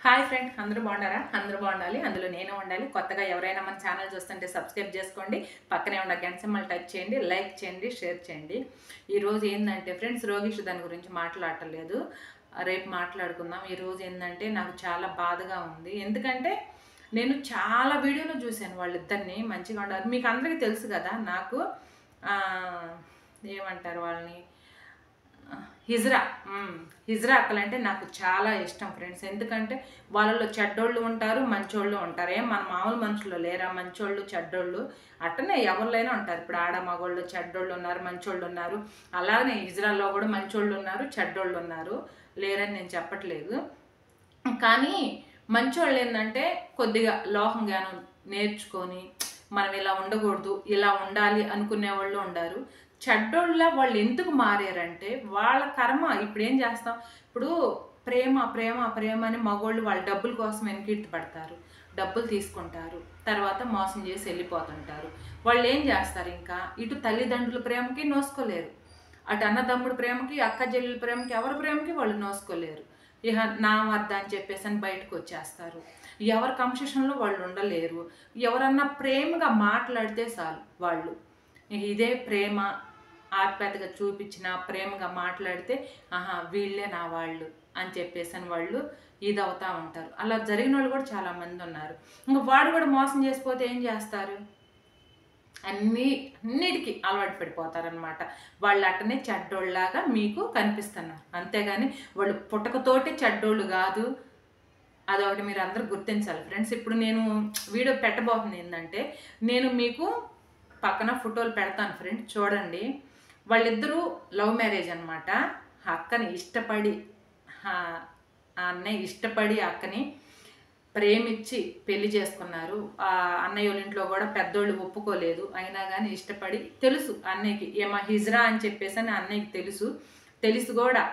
Hi friend, అందరూ బాగున్నారా? అందరూ బాగుండాలి, అందులో నేను ఉండాలి. కొత్తగా ఎవరైనా మన ఛానల్ చూస్తుంటే సబ్స్క్రైబ్ చేసుకోండి, పక్కనే ఉన్న గంట సింబల్ టచ్ చేయండి, లైక్ చేయండి, షేర్ చేయండి. ఈరోజు ఏంటంటే ఫ్రెండ్స్, రోగిష్ దాని గురించి మాట్లాడలేదు, రేపు మాట్లాడుకుందాం. ఈరోజు ఏంటంటే నాకు చాలా బాధగా ఉంది. ఎందుకంటే నేను చాలా వీడియోలు చూశాను వాళ్ళిద్దరిని మంచిగా ఉండాలి. మీకు అందరికీ తెలుసు కదా, నాకు ఏమంటారు వాళ్ళని, హిజ్రా హిజ్రా అక్కలంటే నాకు చాలా ఇష్టం ఫ్రెండ్స్. ఎందుకంటే వాళ్ళలో చెడ్డోళ్ళు ఉంటారు, మంచోళ్ళు ఉంటారు. ఏం మన మామూలు మనుషులు లేరా మంచోళ్ళు చెడ్డోళ్ళు? అట్టనే ఎవరిలైనా ఉంటారు. ఇప్పుడు ఆడ మగోళ్ళు చెడ్డోళ్ళు ఉన్నారు, మంచోళ్ళు ఉన్నారు. అలాగే హిజ్రాలో కూడా మంచోళ్ళు ఉన్నారు, చెడ్డోళ్ళు ఉన్నారు, లేరని నేను చెప్పట్లేదు. కానీ మంచోళ్ళు ఏంటంటే కొద్దిగా లోహం జ్ఞానం నేర్చుకొని మనం ఇలా ఉండకూడదు, ఇలా ఉండాలి అనుకునే వాళ్ళు ఉండారు. చెడ్డోళ్ళ వాళ్ళు ఎందుకు మారారంటే వాళ్ళ కర్మ. ఇప్పుడు ఏం చేస్తాం, ఇప్పుడు ప్రేమ ప్రేమ ప్రేమ అని మగోళ్ళు వాళ్ళ డబ్బుల కోసం వెనకీర్తి పడతారు, డబ్బులు తీసుకుంటారు, తర్వాత మోసం చేసి వెళ్ళిపోతుంటారు. వాళ్ళు ఏం చేస్తారు, ఇంకా ఇటు తల్లిదండ్రుల ప్రేమకి నోసుకోలేరు, అటు అన్నదమ్ముడు ప్రేమకి, అక్క చెల్లెల ప్రేమకి, ఎవరి ప్రేమకి వాళ్ళు నోసుకోలేరు. ఇక నా వద్ద అని చెప్పేసి అని బయటకు వచ్చేస్తారు. ఎవరి కన్సెషన్లో వాళ్ళు ఉండలేరు. ఎవరన్నా ప్రేమగా మాట్లాడితే చాలు వాళ్ళు ఇదే ప్రేమ ఆప్యాయతగా చూపించిన, ప్రేమగా మాట్లాడితే ఆహా వీళ్ళే నా వాళ్ళు అని చెప్పేసి అని వాళ్ళు ఇది అవుతూ ఉంటారు. అలా జరిగిన వాళ్ళు కూడా చాలామంది ఉన్నారు. ఇంకా వాడు కూడా మోసం చేసిపోతే ఏం చేస్తారు, అన్నిటికీ అలవాటు పడిపోతారనమాట. వాళ్ళు అట్టనే చెడ్డోళ్ళలాగా మీకు కనిపిస్తున్నారు, అంతేగాని వాళ్ళు పుట్టకతోటి చెడ్డోళ్ళు కాదు. అదొకటి మీరు అందరూ గుర్తించాలి ఫ్రెండ్స్. ఇప్పుడు నేను వీడియో పెట్టబోతుంది ఏంటంటే, నేను మీకు పక్కన ఫోటోలు పెడతాను ఫ్రెండ్స్, చూడండి. వాళ్ళిద్దరూ లవ్ మ్యారేజ్ అనమాట. అక్కని ఇష్టపడి, ఆ అన్నయ్య ఇష్టపడి అక్కని ప్రేమించి పెళ్లి చేసుకున్నారు. ఆ అన్నయ్య వాళ్ళ ఇంట్లో కూడా పెద్దోళ్ళు ఒప్పుకోలేదు, అయినా కానీ ఇష్టపడి, తెలుసు అన్నయ్యకి ఏమో హిజ్రా అని చెప్పేసి అని అన్నయ్యకి తెలుసు కూడా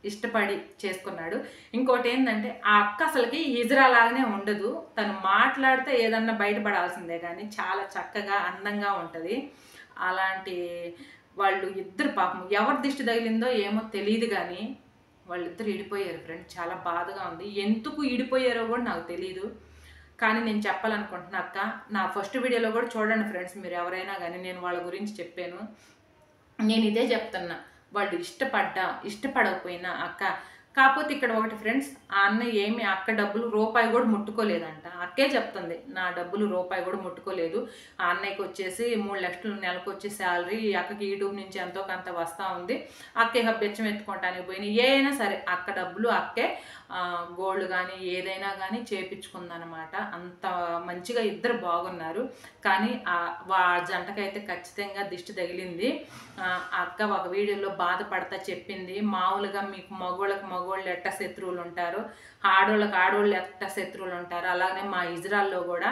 ఇష్టపడి చేసుకున్నాడు. ఇంకోటి ఏంటంటే ఆ అక్క అసలుకి హిజ్రా లాగానే ఉండదు. తను మాట్లాడితే ఏదన్నా బయటపడాల్సిందే, కానీ చాలా చక్కగా అందంగా ఉంటుంది. అలాంటి వాళ్ళు ఇద్దరు పాపం ఎవరి దిష్టి తగిలిందో ఏమో తెలియదు, కానీ వాళ్ళిద్దరు ఇడిపోయారు ఫ్రెండ్. చాలా బాధగా ఉంది. ఎందుకు ఇడిపోయారో కూడా నాకు తెలియదు, కానీ నేను చెప్పాలనుకుంటున్నా అక్క. నా ఫస్ట్ వీడియోలో కూడా చూడండి ఫ్రెండ్స్, మీరు ఎవరైనా కానీ నేను వాళ్ళ గురించి చెప్పాను. నేను ఇదే చెప్తున్నా, వాళ్ళు ఇష్టపడకపోయినా అక్క. కాకపోతే ఇక్కడ ఒకటి ఫ్రెండ్స్, ఆ అన్నయ్య ఏమి అక్క డబ్బులు రూపాయి కూడా ముట్టుకోలేదంట. అక్కే చెప్తుంది, నా డబ్బులు రూపాయి కూడా ముట్టుకోలేదు. ఆ అన్నయ్యకి వచ్చేసి 3 లక్షలు నెలకు వచ్చే శాలరీ, అక్కకి యూట్యూబ్ నుంచి ఎంతో కొంత వస్తూ ఉంది. అక్కే బెచ్చం ఎత్తుకోవటానికి పోయినాయి. ఏ అయినా సరే అక్క డబ్బులు అక్కే గోల్డ్ కానీ ఏదైనా కానీ చేపించుకుందనమాట. అంత మంచిగా ఇద్దరు బాగున్నారు. కానీ ఆ జంటకైతే ఖచ్చితంగా దిష్టి తగిలింది. అక్క ఒక వీడియోలో బాధపడతా చెప్పింది, మామూలుగా మీకు మగోళ్ళు ఎట్ట శత్రువులు ఉంటారు, ఆడోళ్ళకి ఎట్ట శత్రువులు ఉంటారు, అలాగే మా ఇజ్రాల్లో కూడా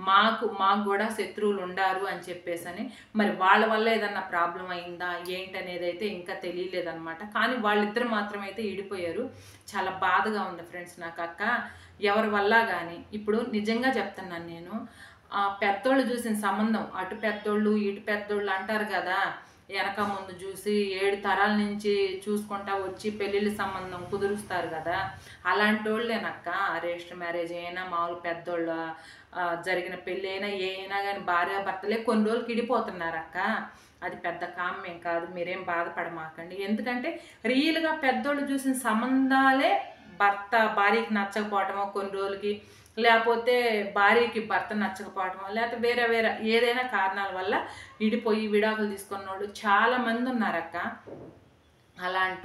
మాకు కూడా శత్రువులు ఉండారు అని చెప్పేసి అని. మరి వాళ్ళ వల్ల ఏదన్నా ప్రాబ్లం అయిందా ఏంటనేది అయితే ఇంకా తెలియలేదన్నమాట. కానీ వాళ్ళిద్దరు మాత్రమైతే ఈడిపోయారు. చాలా బాధగా ఉంది ఫ్రెండ్స్ నాకు అక్క ఎవరి వల్ల కానీ. ఇప్పుడు నిజంగా చెప్తున్నాను నేను, పెద్దోళ్ళు చూసిన సంబంధం, అటు పెద్దోళ్ళు ఇటు పెద్దోళ్ళు అంటారు కదా, వెనక ముందు చూసి 7 తరాల నుంచి చూసుకుంటా వచ్చి పెళ్ళిళ్ళ సంబంధం కుదురుస్తారు కదా, అలాంటి వాళ్ళేనక్క. రిజిస్టర్ మ్యారేజ్ అయినా, మామూలు పెద్దోళ్ళ జరిగిన పెళ్ళి అయినా, ఏ అయినా కానీ భార్యాభర్తలే కొన్ని రోజులకి ఇడిపోతున్నారు అక్క. అది పెద్ద కామేం కాదు, మీరేం బాధపడమాకండి. ఎందుకంటే రియల్గా పెద్దోళ్ళు చూసిన సంబంధాలే భార్యకి నచ్చకపోవటమో కొన్ని రోజులకి, లేకపోతే భార్యకి భర్త నచ్చకపోవటమో, లేకపోతే వేరే ఏదైనా కారణాల వల్ల విడిపోయి విడాకులు తీసుకున్న వాళ్ళు చాలామంది ఉన్నారక్క. అలాంటి